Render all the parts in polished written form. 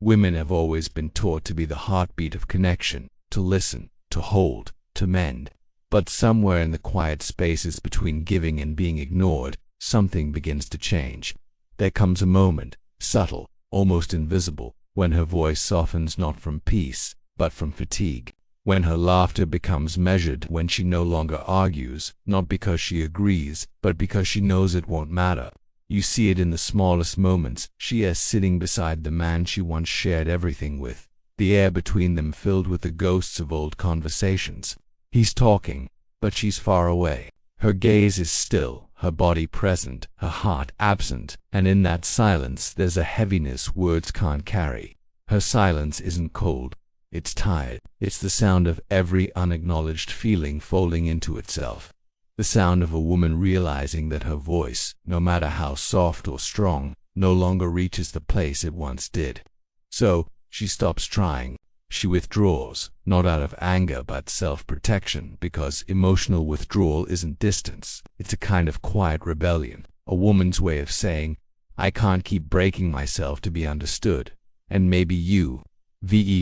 Women have always been taught to be the heartbeat of connection, to listen, to hold, to mend. But somewhere in the quiet spaces between giving and being ignored, something begins to change. There comes a moment, subtle, almost invisible, when her voice softens not from peace, but from fatigue. When her laughter becomes measured, when she no longer argues, not because she agrees, but because she knows it won't matter. You see it in the smallest moments. She is sitting beside the man she once shared everything with, the air between them filled with the ghosts of old conversations. He's talking, but she's far away. Her gaze is still, her body present, her heart absent, and in that silence there's a heaviness words can't carry. Her silence isn't cold. It's tired. It's the sound of every unacknowledged feeling folding into itself. The sound of a woman realizing that her voice, no matter how soft or strong, no longer reaches the place it once did. So, she stops trying. She withdraws, not out of anger but self-protection, because emotional withdrawal isn't distance. It's a kind of quiet rebellion, a woman's way of saying, I can't keep breaking myself to be understood. And maybe you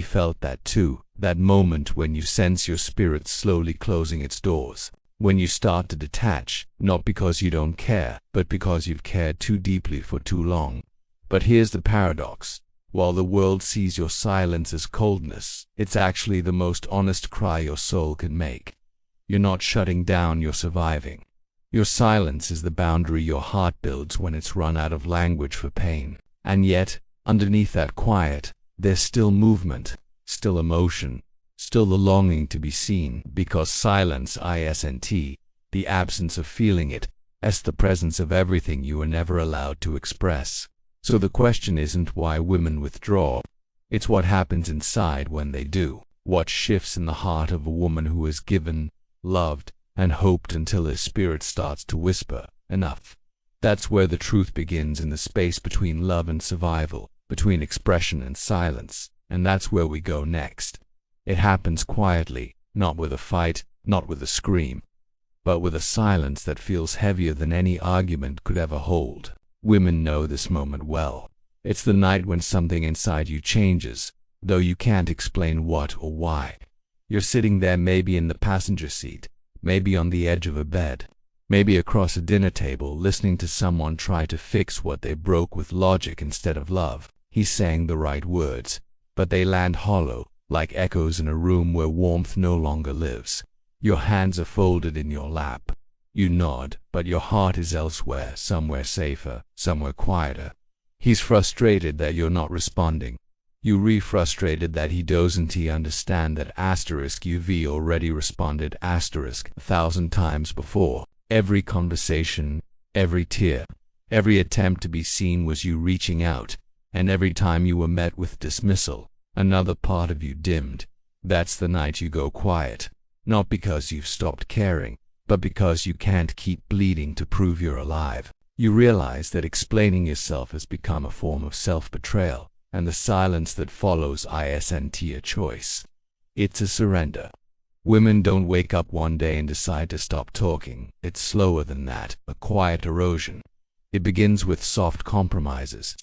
felt that too, that moment when you sense your spirit slowly closing its doors, when you start to detach, not because you don't care, but because you've cared too deeply for too long. But here's the paradox. While the world sees your silence as coldness, it's actually the most honest cry your soul can make. You're not shutting down, you're surviving. Your silence is the boundary your heart builds when it's run out of language for pain. And yet, underneath that quiet, there's still movement, still emotion, still the longing to be seen, because silence isn't the absence of feeling it, as the presence of everything you were never allowed to express. So the question isn't why women withdraw, it's what happens inside when they do. What shifts in the heart of a woman who has given, loved, and hoped until her spirit starts to whisper, enough. That's where the truth begins, in the space between love and survival, between expression and silence, and that's where we go next. It happens quietly, not with a fight, not with a scream, but with a silence that feels heavier than any argument could ever hold. Women know this moment well. It's the night when something inside you changes, though you can't explain what or why. You're sitting there, maybe in the passenger seat, maybe on the edge of a bed, maybe across a dinner table, listening to someone try to fix what they broke with logic instead of love. He's saying the right words, but they land hollow, like echoes in a room where warmth no longer lives. Your hands are folded in your lap. You nod, but your heart is elsewhere, somewhere safer, somewhere quieter. He's frustrated that you're not responding. You frustrated that he doesn't understand that you've already responded 1,000 times before. Every conversation, every tear, every attempt to be seen was you reaching out, and every time you were met with dismissal, another part of you dimmed. That's the night you go quiet, not because you've stopped caring, but because you can't keep bleeding to prove you're alive. You realize that explaining yourself has become a form of self-betrayal, and the silence that follows isn't a choice. It's a surrender. Women don't wake up one day and decide to stop talking. It's slower than that, a quiet erosion. It begins with soft compromises,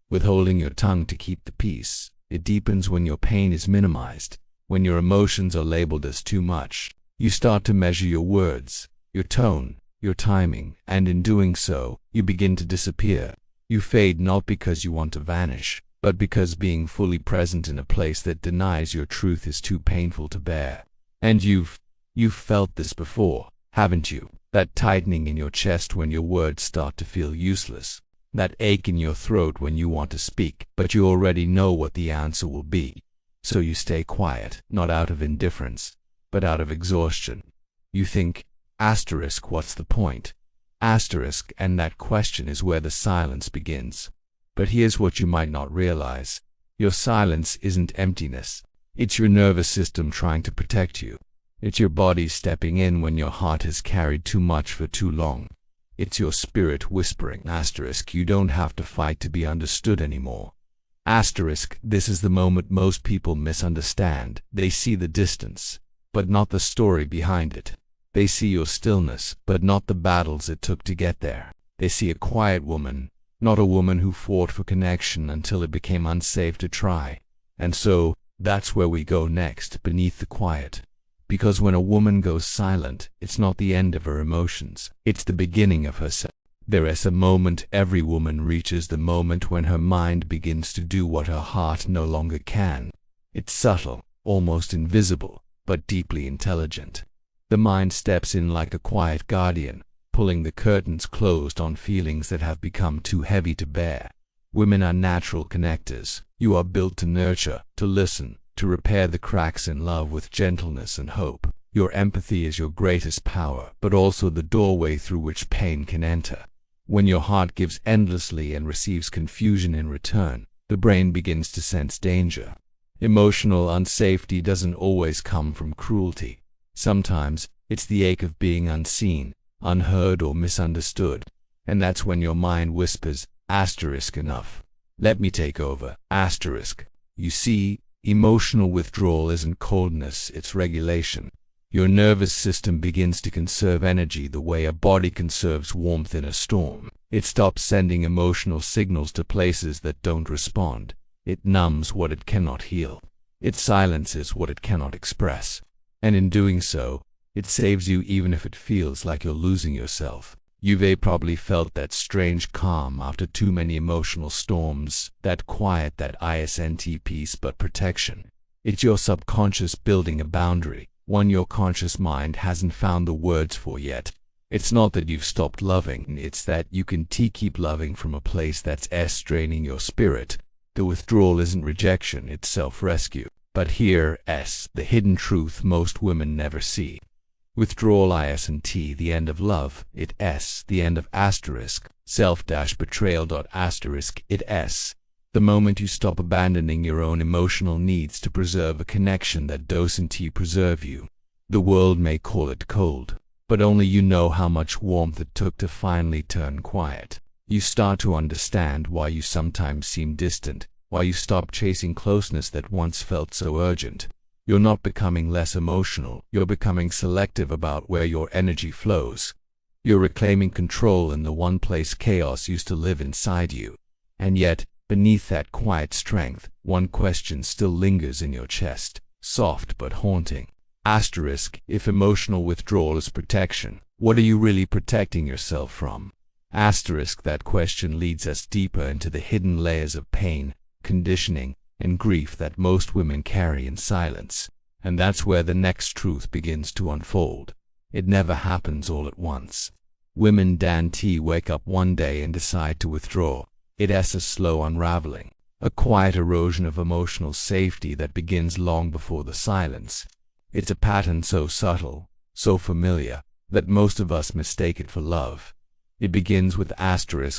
with holding your tongue to keep the peace. It deepens when your pain is minimized, when your emotions are labeled as too much. You start to measure your words, your tone, your timing, and in doing so, you begin to disappear. You fade not because you want to vanish, but because being fully present in a place that denies your truth is too painful to bear. And you've felt this before, haven't you? That tightening in your chest when your words start to feel useless. That ache in your throat when you want to speak, but you already know what the answer will be. So you stay quiet, not out of indifference, but out of exhaustion. You think, what's the point? And that question is where the silence begins. But here's what you might not realize. Your silence isn't emptiness. It's your nervous system trying to protect you. It's your body stepping in when your heart has carried too much for too long. It's your spirit whispering, you don't have to fight to be understood anymore. This is the moment most people misunderstand. They see the distance, but not the story behind it. They see your stillness, but not the battles it took to get there. They see a quiet woman, not a woman who fought for connection until it became unsafe to try. And so, that's where we go next, beneath the quiet. Because when a woman goes silent, it's not the end of her emotions, it's the beginning of herself. There is a moment every woman reaches, the moment when her mind begins to do what her heart no longer can. It's subtle, almost invisible, but deeply intelligent. The mind steps in like a quiet guardian, pulling the curtains closed on feelings that have become too heavy to bear. Women are natural connectors. You are built to nurture, to listen, to repair the cracks in love with gentleness and hope. Your empathy is your greatest power, but also the doorway through which pain can enter. When your heart gives endlessly and receives confusion in return, the brain begins to sense danger. Emotional unsafety doesn't always come from cruelty. Sometimes, it's the ache of being unseen, unheard, or misunderstood. And that's when your mind whispers, *enough. Let me take over, *. You see, emotional withdrawal isn't coldness, it's regulation. Your nervous system begins to conserve energy the way a body conserves warmth in a storm. It stops sending emotional signals to places that don't respond. It numbs what it cannot heal. It silences what it cannot express. And in doing so, it saves you even if it feels like you're losing yourself. You've probably felt that strange calm after too many emotional storms, that quiet, that isn't peace but protection. It's your subconscious building a boundary, one your conscious mind hasn't found the words for yet. It's not that you've stopped loving, it's that you can keep loving from a place that's draining your spirit. The withdrawal isn't rejection, it's self-rescue. But here, the hidden truth most women never see. Withdrawal isn't the end of love, it's the end of self-betrayal. It's the moment you stop abandoning your own emotional needs to preserve a connection that doesn't preserve you. The world may call it cold, but only you know how much warmth it took to finally turn quiet. You start to understand why you sometimes seem distant, why you stop chasing closeness that once felt so urgent. You're not becoming less emotional, you're becoming selective about where your energy flows. You're reclaiming control in the one place chaos used to live inside you. And yet, beneath that quiet strength, one question still lingers in your chest, soft but haunting. If emotional withdrawal is protection, what are you really protecting yourself from? That question leads us deeper into the hidden layers of pain, conditioning, and grief that most women carry in silence. And that's where the next truth begins to unfold. It never happens all at once. Women wake up one day and decide to withdraw. It's a slow unraveling, a quiet erosion of emotional safety that begins long before the silence. It's a pattern so subtle, so familiar, that most of us mistake it for love. It begins with overgiving.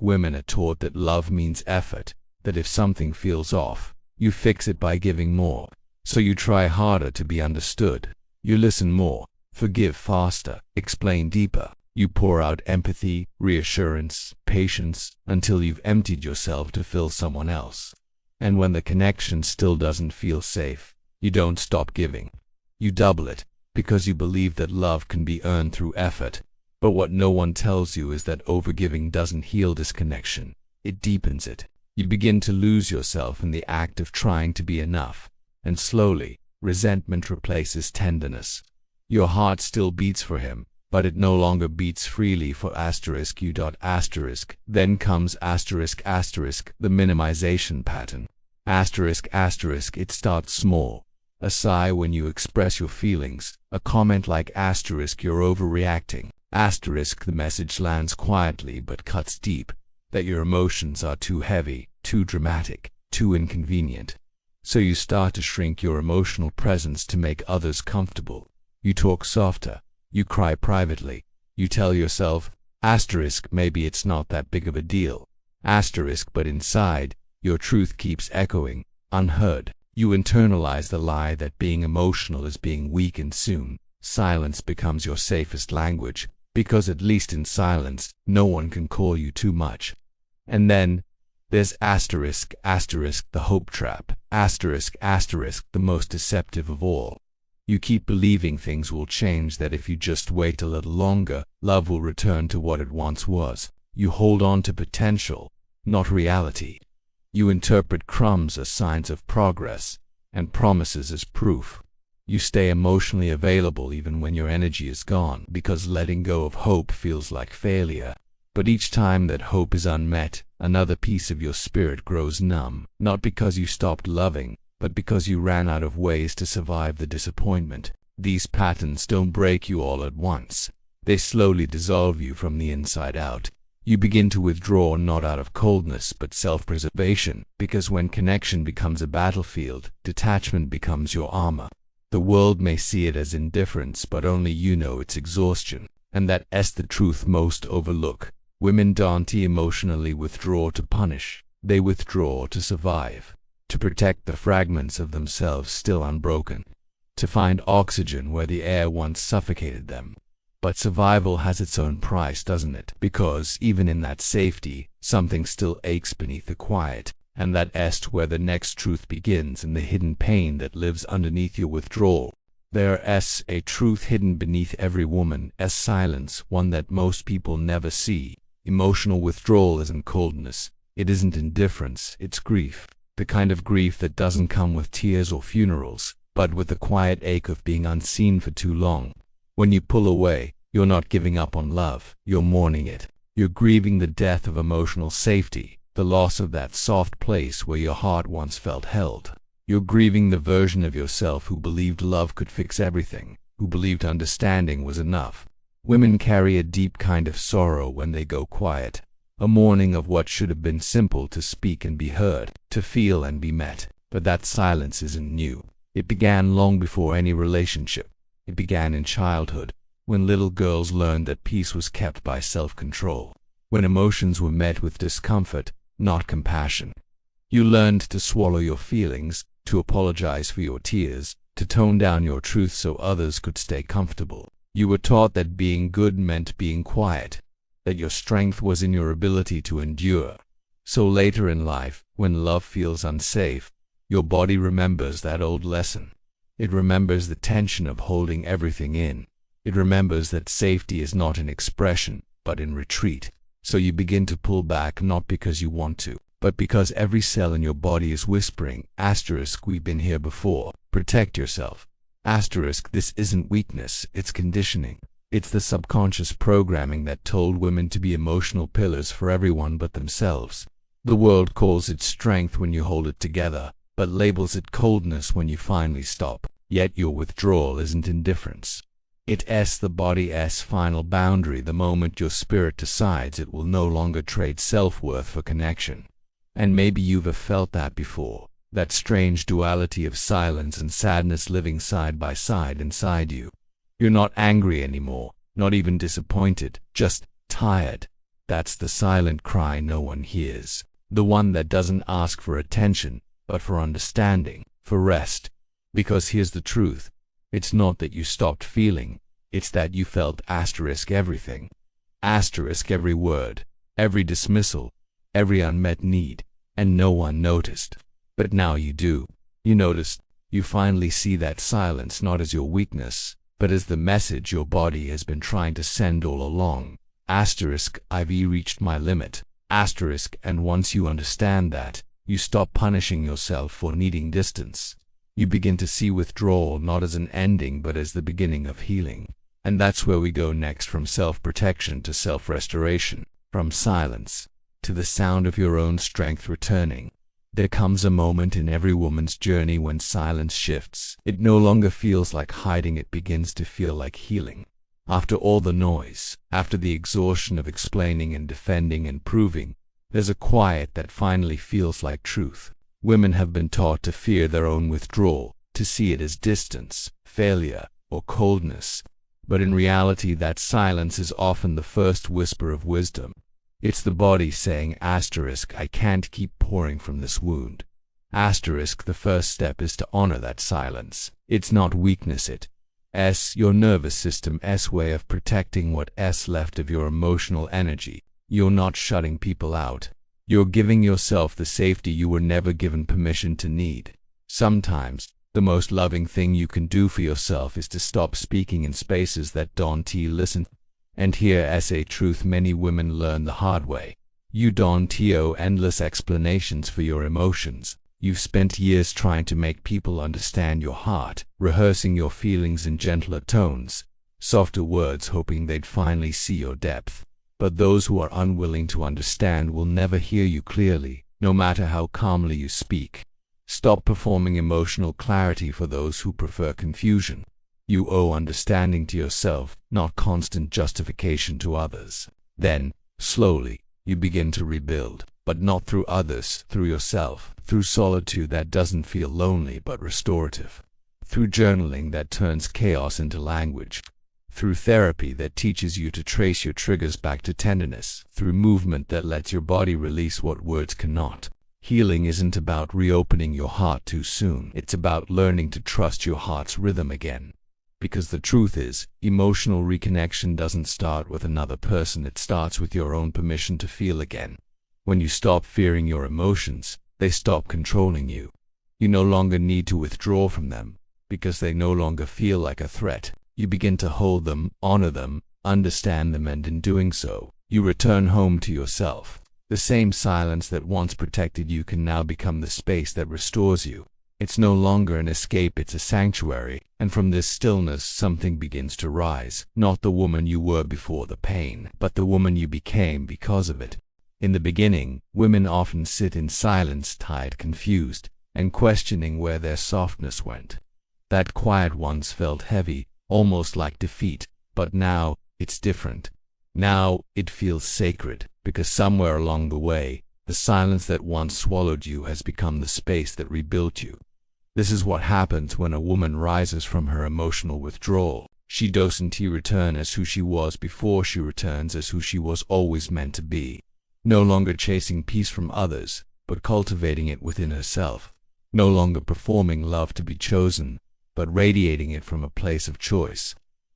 Women are taught that love means effort, that if something feels off, you fix it by giving more. So you try harder to be understood. You listen more, forgive faster, explain deeper. You pour out empathy, reassurance, patience, until you've emptied yourself to fill someone else. And when the connection still doesn't feel safe, you don't stop giving. You double it, because you believe that love can be earned through effort. But what no one tells you is that overgiving doesn't heal disconnection, it deepens it. You begin to lose yourself in the act of trying to be enough, and slowly, resentment replaces tenderness. Your heart still beats for him, but it no longer beats freely for you. Then comes the minimization pattern. It starts small. A sigh when you express your feelings, a comment like you're overreacting. The message lands quietly but cuts deep, that your emotions are too heavy, too dramatic, too inconvenient. So you start to shrink your emotional presence to make others comfortable. You talk softer, you cry privately, you tell yourself, maybe it's not that big of a deal. But inside, your truth keeps echoing, unheard. You internalize the lie that being emotional is being weak, and soon, silence becomes your safest language. Because at least in silence, no one can call you too much. And then, there's the hope trap, the most deceptive of all. You keep believing things will change, that if you just wait a little longer, love will return to what it once was. You hold on to potential, not reality. You interpret crumbs as signs of progress, and promises as proof. You stay emotionally available even when your energy is gone, because letting go of hope feels like failure. But each time that hope is unmet, another piece of your spirit grows numb, not because you stopped loving, but because you ran out of ways to survive the disappointment. These patterns don't break you all at once. They slowly dissolve you from the inside out. You begin to withdraw not out of coldness but self-preservation, because when connection becomes a battlefield, detachment becomes your armor. The world may see it as indifference, but only you know it's exhaustion, and that's the truth most overlook. Women don't emotionally withdraw to punish. They withdraw to survive, to protect the fragments of themselves still unbroken, to find oxygen where the air once suffocated them. But survival has its own price, doesn't it? Because even in that safety, something still aches beneath the quiet, and that's where the next truth begins, in the hidden pain that lives underneath your withdrawal. There's a truth hidden beneath every woman's silence, one that most people never see. Emotional withdrawal isn't coldness. It isn't indifference. It's grief. The kind of grief that doesn't come with tears or funerals, but with the quiet ache of being unseen for too long. When you pull away, you're not giving up on love. You're mourning it. You're grieving the death of emotional safety, the loss of that soft place where your heart once felt held. You're grieving the version of yourself who believed love could fix everything, who believed understanding was enough. Women carry a deep kind of sorrow when they go quiet, a mourning of what should have been simple: to speak and be heard, to feel and be met. But that silence isn't new. It began long before any relationship. It began in childhood, when little girls learned that peace was kept by self-control, when emotions were met with discomfort, not compassion. You learned to swallow your feelings, to apologize for your tears, to tone down your truth so others could stay comfortable. You were taught that being good meant being quiet, that your strength was in your ability to endure. So later in life, when love feels unsafe, your body remembers that old lesson. It remembers the tension of holding everything in. It remembers that safety is not in expression, but in retreat. So you begin to pull back, not because you want to, but because every cell in your body is whispering, we've been here before. Protect yourself. This isn't weakness, it's conditioning. It's the subconscious programming that told women to be emotional pillars for everyone but themselves. The world calls it strength when you hold it together, but labels it coldness when you finally stop. Yet your withdrawal isn't indifference. It's the body's final boundary, the moment your spirit decides it will no longer trade self-worth for connection. And maybe you've felt that before. That strange duality of silence and sadness living side by side inside you. You're not angry anymore, not even disappointed, just tired. That's the silent cry no one hears. The one that doesn't ask for attention, but for understanding, for rest. Because here's the truth. It's not that you stopped feeling. It's that you felt everything. Every word, every dismissal, every unmet need, and no one noticed. But now you do. You notice. You finally see that silence not as your weakness, but as the message your body has been trying to send all along. I've reached my limit. And once you understand that, you stop punishing yourself for needing distance. You begin to see withdrawal not as an ending but as the beginning of healing. And that's where we go next, from self-protection to self-restoration, from silence to the sound of your own strength returning. There comes a moment in every woman's journey when silence shifts. It no longer feels like hiding, it begins to feel like healing. After all the noise, after the exhaustion of explaining and defending and proving, there's a quiet that finally feels like truth. Women have been taught to fear their own withdrawal, to see it as distance, failure, or coldness. But in reality, that silence is often the first whisper of wisdom. It's the body saying, I can't keep pouring from this wound. The first step is to honor that silence. It's not weakness, it's your nervous system's way of protecting what's left of your emotional energy. You're not shutting people out. You're giving yourself the safety you were never given permission to need. Sometimes, The most loving thing you can do for yourself is to stop speaking in spaces that don't listen. And here as a truth many women learn the hard way. You don't owe endless explanations for your emotions. You've spent years trying to make people understand your heart, rehearsing your feelings in gentler tones, softer words, hoping they'd finally see your depth. But those who are unwilling to understand will never hear you clearly, no matter how calmly you speak. Stop performing emotional clarity for those who prefer confusion. You owe understanding to yourself, not constant justification to others. Then, slowly, you begin to rebuild, but not through others, through yourself, through solitude that doesn't feel lonely but restorative, through journaling that turns chaos into language, through therapy that teaches you to trace your triggers back to tenderness, through movement that lets your body release what words cannot. Healing isn't about reopening your heart too soon. It's about learning to trust your heart's rhythm again. Because the truth is, emotional reconnection doesn't start with another person, it starts with your own permission to feel again. When you stop fearing your emotions, they stop controlling you. You no longer need to withdraw from them, because they no longer feel like a threat. You begin to hold them, honor them, understand them, and in doing so, you return home to yourself. The same silence that once protected you can now become the space that restores you. It's no longer an escape, it's a sanctuary, and from this stillness something begins to rise. Not the woman you were before the pain, but the woman you became because of it. In the beginning, women often sit in silence, tired, confused, and questioning where their softness went. That quiet once felt heavy, almost like defeat, but now, it's different. Now, it feels sacred, because somewhere along the way, the silence that once swallowed you has become the space that rebuilt you. This is what happens when a woman rises from her emotional withdrawal. She doesn't return as who she was before, she returns as who she was always meant to be. No longer chasing peace from others, but cultivating it within herself. No longer performing love to be chosen, but radiating it from a place of choice.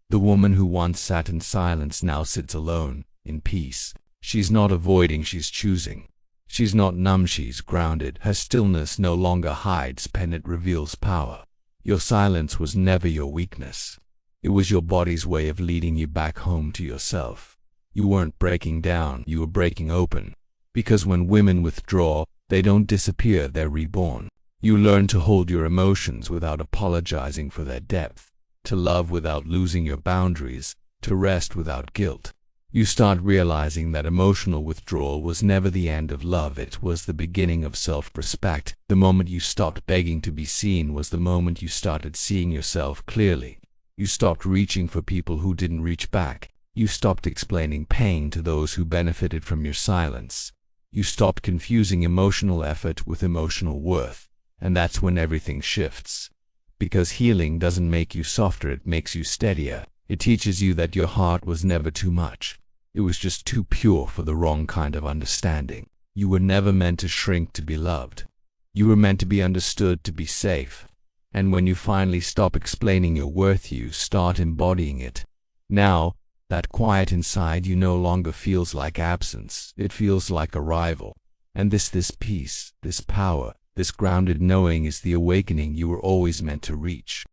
The woman who once sat in silence now sits alone, in peace. She's not avoiding, she's choosing. She's not numb, she's grounded. Her stillness no longer hides pain, it reveals power. Your silence was never your weakness. It was your body's way of leading you back home to yourself. You weren't breaking down, you were breaking open. Because when women withdraw, they don't disappear, they're reborn. You learn to hold your emotions without apologizing for their depth, to love without losing your boundaries, to rest without guilt. You start realizing that emotional withdrawal was never the end of love, it was the beginning of self-respect. The moment you stopped begging to be seen was the moment you started seeing yourself clearly. You stopped reaching for people who didn't reach back. You stopped explaining pain to those who benefited from your silence. You stopped confusing emotional effort with emotional worth. And that's when everything shifts. Because healing doesn't make you softer, it makes you steadier. It teaches you that your heart was never too much. It was just too pure for the wrong kind of understanding. You were never meant to shrink to be loved. You were meant to be understood, to be safe. And when you finally stop explaining your worth, you start embodying it. Now, that quiet inside you no longer feels like absence. It feels like arrival. And this peace, this power, this grounded knowing is the awakening you were always meant to reach.